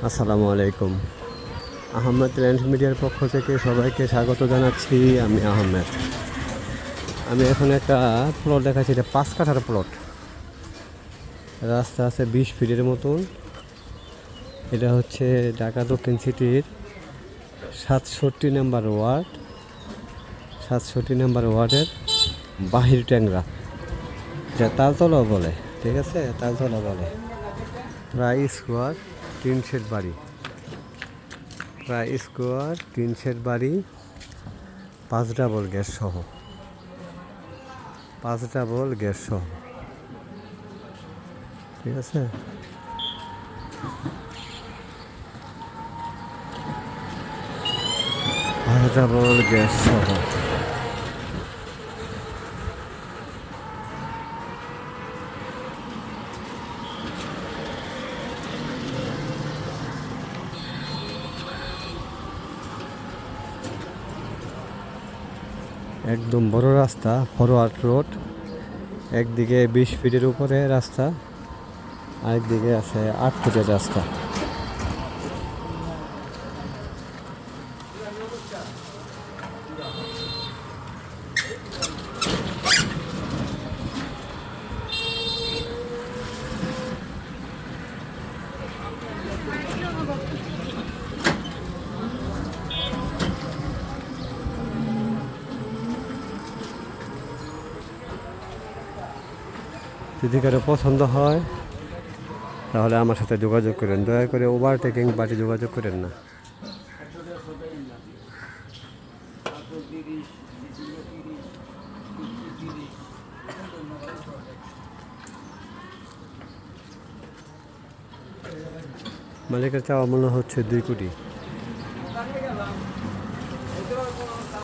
আসসালামু আলাইকুম। আহমেদ ল্যান্ড মিডিয়ার পক্ষ থেকে সবাইকে স্বাগত জানাচ্ছি। আমি আহমেদ। আমি এখন একটা প্লট দেখাচ্ছি, এটা 5 কাঠার প্লট। রাস্তা আছে 20 ফিটের মতন। এটা হচ্ছে ঢাকা দক্ষিণ সিটির 67 নম্বর ওয়ার্ড, 67 নম্বর ওয়ার্ডের বাহির ট্যাংরা, এটা তালতলা বলে। ঠিক আছে, তালতলা বলে। প্রায় স্কোয়ার 3 শেড বাড়ি, প্রায় স্কোয়ার 3 শেড বাড়ি, 5 ডাবল গ্যাস সহ, 5 ডাবল গ্যাস সহ। ঠিক আছে, 5 ডাবল গ্যাস সহ। একদম বড় রাস্তা, ফরওয়ার্ড রোড। একদিকে 20 ফিটের উপরে রাস্তা, আরেকদিকে আছে 8 ফিটের রাস্তা। যদি কারো পছন্দ হয় তাহলে আমার সাথে যোগাযোগ করেন। দয়া করে ওভারটেকিং বাড়ি যোগাযোগ করেন না। মালিকের চাওয়া মূল্য হচ্ছে 2 কোটি।